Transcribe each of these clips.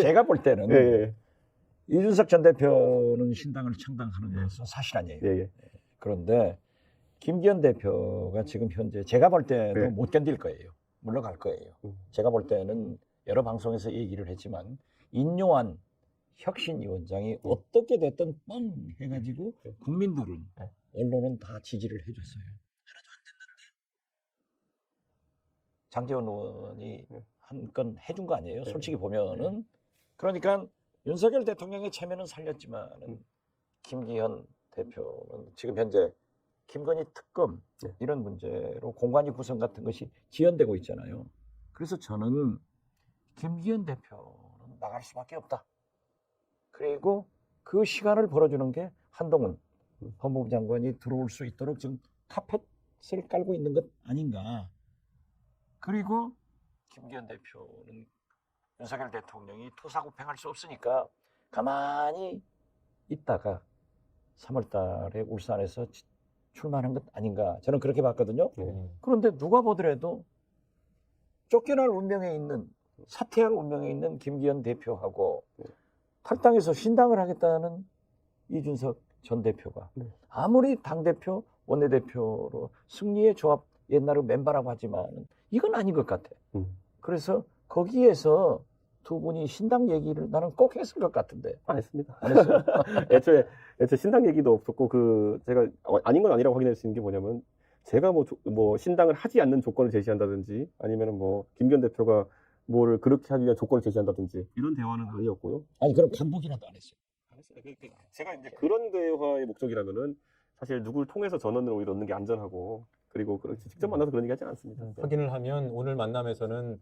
제가 볼 때는 예, 예. 이준석 전 대표는 신당을 창당하는 것은 사실 아니에요. 예, 예. 그런데 김기현 대표가 지금 현재 제가 볼 때도 네. 못 견딜 거예요. 물러갈 거예요. 제가 볼 때는 여러 방송에서 얘기를 했지만 인요한 혁신위원장이 어떻게 됐든 뻥 해가지고 국민들은 언론은 다 지지를 해줬어요. 하나도 안 됐는데 장제원 의원이 한 건 해준 거 아니에요? 솔직히 보면은. 그러니까 윤석열 대통령의 체면은 살렸지만 김기현 대표는 지금 현재 김건희 특검 이런 문제로 공관위 구성 같은 것이 지연되고 있잖아요. 그래서 저는 김기현 대표는 나갈 수밖에 없다. 그리고 그 시간을 벌어주는 게 한동훈 법무부 장관이 들어올 수 있도록 지금 카펫을 깔고 있는 것 아닌가. 그리고 김기현 대표는 윤석열 대통령이 토사구팽할 수 없으니까 가만히 있다가 3월 달에 울산에서 출마한 것 아닌가. 저는 그렇게 봤거든요. 그런데 누가 보더라도 쫓겨날 운명에 있는, 사퇴할 운명에 있는 김기현 대표하고 탈당해서 신당을 하겠다는 이준석 전 대표가 아무리 당대표, 원내대표로 승리의 조합 옛날에 멤버라고 하지만 이건 아닌 것 같아. 그래서 거기에서 두 분이 신당 얘기를 나는 꼭 했을 것 같은데. 안 했습니다. 안 했어요? 애초에 신당 얘기도 없었고 제가 아닌 건 아니라고 확인할 수 있는 게 뭐냐면 제가 뭐 신당을 하지 않는 조건을 제시한다든지 아니면은 뭐 김기현 대표가 뭐를 그렇게 하기 위한 조건을 제시한다든지 이런 대화는 아니었고요. 아니 그럼 간복이라도 안 했어요. 안 했어요. 제가 이제 그런 대화의 목적이라면은 사실 누굴 통해서 전원을 오히려 얻는 게 안전하고 그리고 직접 만나서 그런 얘기 하지 않습니다. 확인을 하면 오늘 만남에서는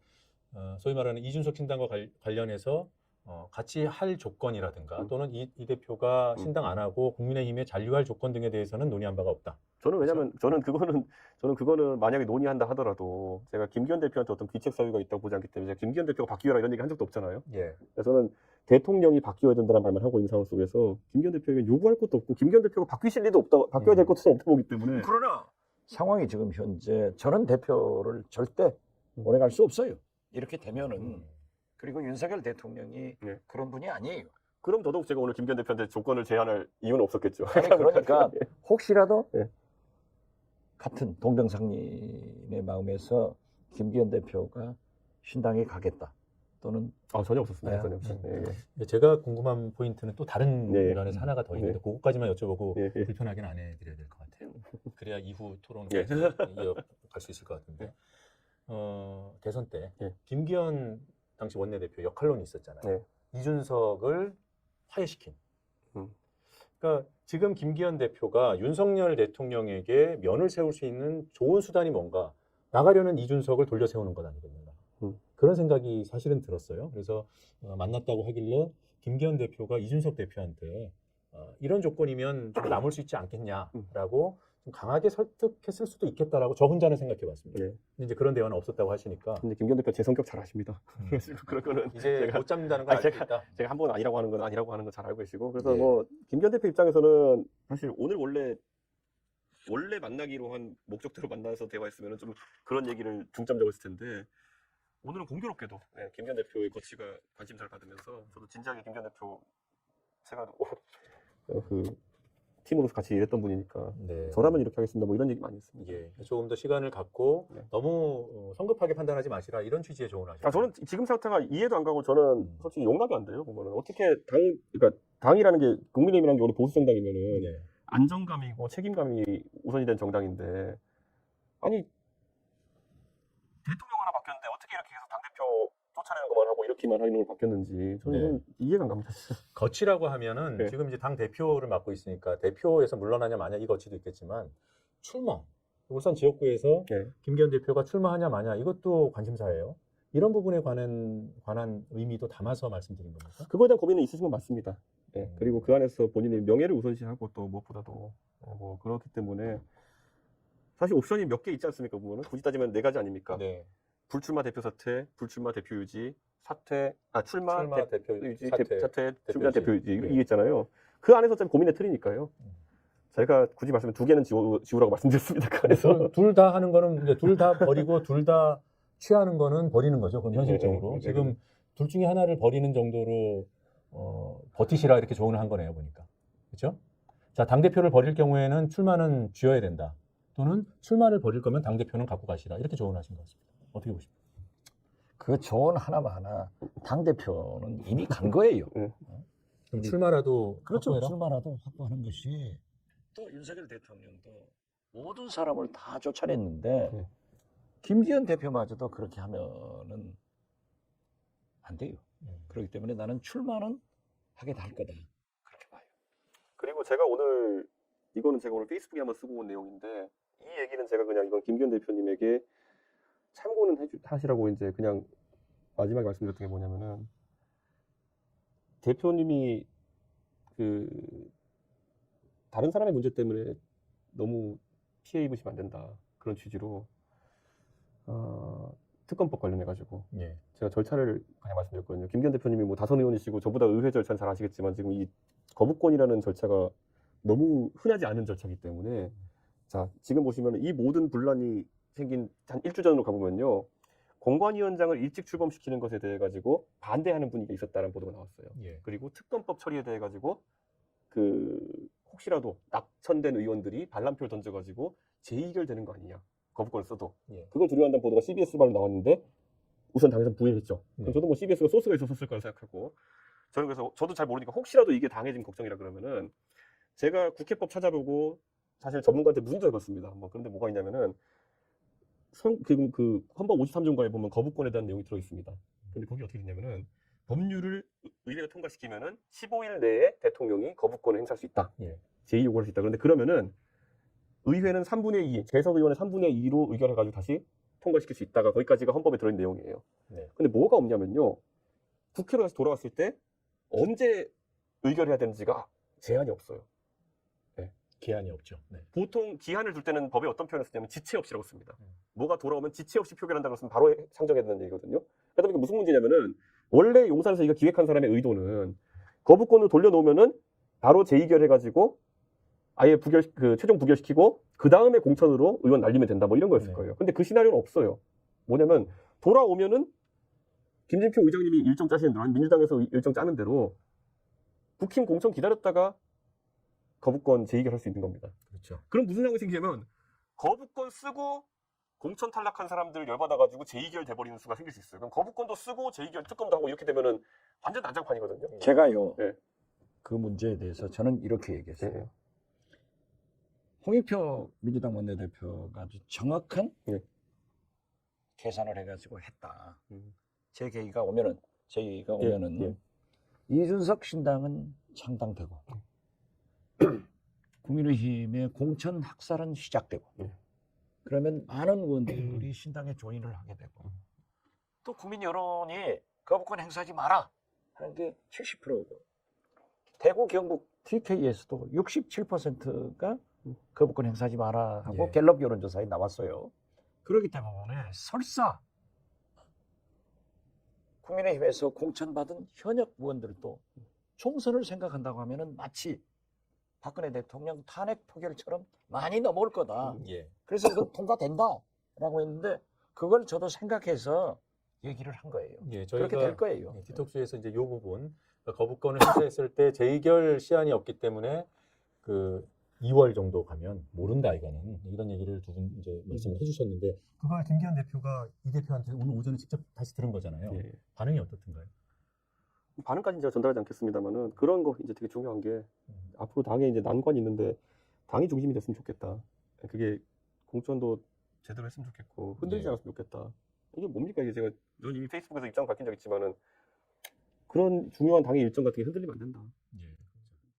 소위 말하는 이준석 신당과 관련해서 같이 할 조건이라든가 또는 이 대표가 신당 안 하고 국민의힘에 잔류할 조건 등에 대해서는 논의한 바가 없다. 저는 왜냐면 저는 그거는 만약에 논의한다 하더라도 제가 김기현 대표한테 어떤 귀책 사유가 있다고 보지 않기 때문에 제가 김기현 대표가 바뀌어라 이런 얘기 한 적도 없잖아요. 예. 그래서 저는 대통령이 바뀌어야 된다는 말만 하고 있는 상황 속에서 김기현 대표에게 요구할 것도 없고 김기현 대표가 바뀌실 리도 없다, 바뀌어야 될 것도 없다 보기 때문에. 그러나 상황이 지금 현재 저는 대표를 절대 오래 갈 수 없어요. 이렇게 되면은 그리고 윤석열 대통령이 그런 분이 아니에요. 그럼 더더욱 제가 오늘 김기현 대표한테 조건을 제안할 이유는 없었겠죠. 아니, 그러니까 혹시라도 예. 같은 동병상련의 마음에서 김기현 대표가 신당에 가겠다 또는 전혀 없었습니다. 전혀 없었어요. 제가 궁금한 포인트는 또 다른 면에서 하나가 더 있는데 그것까지만 여쭤보고 불편하게는 안 해드려야 될 것 같아요. 그래야 이후 토론을 이어갈 수 있을 것 같은데 대선 때 김기현 당시 원내대표 역할론이 있었잖아요. 이준석을 화해시킨. 그러니까 지금 김기현 대표가 윤석열 대통령에게 면을 세울 수 있는 좋은 수단이 뭔가 나가려는 이준석을 돌려 세우는 것 아니겠는가. 그런 생각이 사실은 들었어요. 그래서 만났다고 하길래 김기현 대표가 이준석 대표한테 이런 조건이면 좀 남을 수 있지 않겠냐라고 좀 강하게 설득했을 수도 있겠다라고 저 혼자는 생각해봤습니다. 근데 이제 그런 대화는 없었다고 하시니까. 근데 김기현 대표 제 성격 잘 아십니다. 그런 거는 이제 못 잡는다는 걸 알고 있다. 제가 한 번 아니라고 하는 건 아니라고 하는 건 잘 알고 계시고 그래서 뭐 김기현 대표 입장에서는 사실 오늘 원래 만나기로 한 목적대로 만나서 대화했으면 좀 그런 얘기를 중점적으로 했을 텐데 오늘은 공교롭게도 김기현 대표의 거치가 관심사를 받으면서 저도 진지하게 김기현 대표 제가 팀으로서 같이 일했던 분이니까 저라면 이렇게 하겠습니다. 뭐 이런 얘기 많이 했습니다. 조금 더 시간을 갖고 너무 성급하게 판단하지 마시라 이런 취지의 조언을 하셨어요. 저는 지금 상태가 이해도 안 가고 저는 솔직히 용납이 안 돼요. 보면은 어떻게 그러니까 당이라는 게 국민의힘이라는 게 우리 보수 정당이면은 안정감이고 책임감이 우선이 된 정당인데 아니 대통령 하나 바뀌었는데 어떻게 이렇게 해서 당대표 쫓아내는 것만 하고 이렇게만 하는 걸 바뀌었는지 저는 이해가 안 갑니다. 거치라고 하면은 지금 이제 당 대표를 맡고 있으니까 대표에서 물러나냐 마냐 이 거치도 있겠지만 출마 울산 지역구에서 김기현 대표가 출마하냐 마냐 이것도 관심사예요. 이런 부분에 관한 의미도 담아서 말씀드린 겁니까? 그거에 대한 고민은 있으신 건 맞습니다. 그리고 그 안에서 본인의 명예를 우선시하고 또 무엇보다도 뭐 그렇기 때문에 사실 옵션이 몇 개 있지 않습니까? 보면은 굳이 따지면 4가지 아닙니까? 불출마 대표 사퇴, 불출마 대표 유지, 출마 대표 유지, 사퇴, 출마 대표 유지 이게 있잖아요. 그 안에서 좀 고민의 틀이니까요. 제가 굳이 말씀드리면 2개는 지우라고 말씀드렸습니다. 그 안에서 둘 다 하는 거는 둘 다 버리고 둘 다 취하는 거는 버리는 거죠. 그건 현실적으로 지금 둘 중에 하나를 버리는 정도로 버티시라 이렇게 조언을 한 거네요, 보니까. 그렇죠? 자, 당대표를 버릴 경우에는 출마는 쥐어야 된다. 또는 출마를 버릴 거면 당대표는 갖고 가시라. 이렇게 조언하신 것 같습니다. 어떻게 보십니까? 그 조언 하나만 당대표는 이미 간 거예요. 그럼 출마라도 그렇죠. 확보해라? 출마라도 확보하는 것이 또 윤석열 대통령도 모든 사람을 다 쫓아냈는데 김기현 대표마저도 그렇게 하면은 안 돼요. 그렇기 때문에 나는 출마는 하게 될 거다. 그렇게 봐요. 그리고 제가 오늘 이거는 제가 오늘 페이스북에 한번 쓰고 온 내용인데 이 얘기는 제가 그냥 이건 김기현 대표님에게 참고는 하시라고 이제 그냥 마지막에 말씀드렸던 게 뭐냐면은 대표님이 그 다른 사람의 문제 때문에 너무 피해 입으시면 안 된다 그런 취지로 특검법 관련해 가지고 예. 제가 절차를 그냥 말씀드렸거든요. 김기현 대표님이 뭐 다선 의원이시고 저보다 의회 절차는 잘 아시겠지만 지금 이 거부권이라는 절차가 너무 흔하지 않은 절차이기 때문에 자 지금 보시면 이 모든 분란이 생긴 한 일주 전으로 가보면요. 공관위원장을 일찍 출범시키는 것에 대해 가지고 반대하는 분위기가 있었다는 보도가 나왔어요. 예. 그리고 특검법 처리에 대해 가지고 그 혹시라도 낙천된 의원들이 반란표를 던져가지고 재의결되는 거 아니냐 거부권을 써도 예. 그걸 두려워한다는 보도가 CBS 발로 나왔는데 우선 당에서 부인했죠. 그럼 저도 뭐 CBS가 소스가 있었을 거라 생각하고 저는 그래서 저도 잘 모르니까 혹시라도 이게 당에 지금 걱정이라 그러면은 제가 국회법 찾아보고 사실 전문가한테 문의도 해봤습니다. 뭐 그런데 뭐가 있냐면은 그 헌법 53조인가에 보면 거부권에 대한 내용이 들어 있습니다. 근데 거기 어떻게 되냐면은 법률을 의회가 통과시키면은 15일 내에 대통령이 거부권을 행사할 수 있다. 예. 제의 요구할 수 있다. 그런데 그러면은 의회는 3분의 2, 재석 의원의 3분의 2로 의결해가지고 다시 통과시킬 수 있다가 거기까지가 헌법에 들어있는 내용이에요. 네. 근데 뭐가 없냐면요. 국회로 다시 돌아왔을 때 언제 의결해야 되는지가 제한이 없어요. 기한이 없죠. 네. 보통 기한을 둘 때는 법에 어떤 표현을 쓰냐면 지체 없이라고 씁니다. 뭐가 돌아오면 지체 없이 표결한다고 했으면 바로 상정해야 된다는 얘기거든요. 그러다 보니까 무슨 문제냐면은 원래 용산에서 이거 기획한 사람의 의도는 거부권을 돌려놓으면은 바로 재의결해가지고 아예 최종 부결시키고 그 다음에 공천으로 의원 날리면 된다 뭐 이런 거였을 거예요. 근데 그 시나리오는 없어요. 뭐냐면 돌아오면은 김진표 의장님이 일정 짜시는 대로 민주당에서 일정 짜는 대로 국힘 공천 기다렸다가 거부권 재의결할 수 있는 겁니다. 그렇죠. 그럼 무슨 상황이 생기냐면 거부권 쓰고 공천 탈락한 사람들 열받아가지고 재의결 돼버리는 수가 생길 수 있어요. 그럼 거부권도 쓰고 재의결 특검도 하고 이렇게 되면은 완전 난장판이거든요. 제가요. 네. 그 문제에 대해서 저는 이렇게 얘기했어요. 네. 홍익표 민주당 원내대표가 아주 정확한 네. 계산을 해가지고 했다. 제 네. 계기가 오면은 이준석 신당은 창당되고 국민의힘의 공천 학살은 시작되고 그러면 많은 의원들이 신당에 조인을 하게 되고 또 국민 여론이 거부권 행사하지 마라 하는 게 70%고 대구 경북 TK에서도 67%가 거부권 행사하지 마라 하고 예. 갤럽 여론조사에 나왔어요. 그렇기 때문에 설사 국민의힘에서 공천받은 현역 의원들도 총선을 생각한다고 하면은 마치 박근혜 대통령 탄핵 표결처럼 많이 넘어올 거다. 예. 그래서 이거 통과된다라고 했는데 그걸 저도 생각해서 얘기를 한 거예요. 예, 그렇게 될 거예요. 디톡스에서 이제 이 부분 그러니까 거부권을 행사했을 때 재의결 시한이 없기 때문에 그 2월 정도 가면 모른다 이거는 이런 얘기를 두 분 이제 말씀을 해주셨는데 그걸 김기현 대표가 이 대표한테 오늘 오전에 직접 다시 들은 거잖아요. 예. 반응이 어떻던가요? 반응까지는 제가 전달하지 않겠습니다만은 그런 거 이제 되게 중요한 게 앞으로 당에 이제 난관이 있는데 당이 중심이 됐으면 좋겠다. 그게 공천도 제대로 했으면 좋겠고 흔들리지 않았으면 좋겠다. 이게 뭡니까 이게 제가 이미 페이스북에서 입장 밝힌 적 있지만은 그런 중요한 당의 일정 같은 게 흔들리면 안 된다.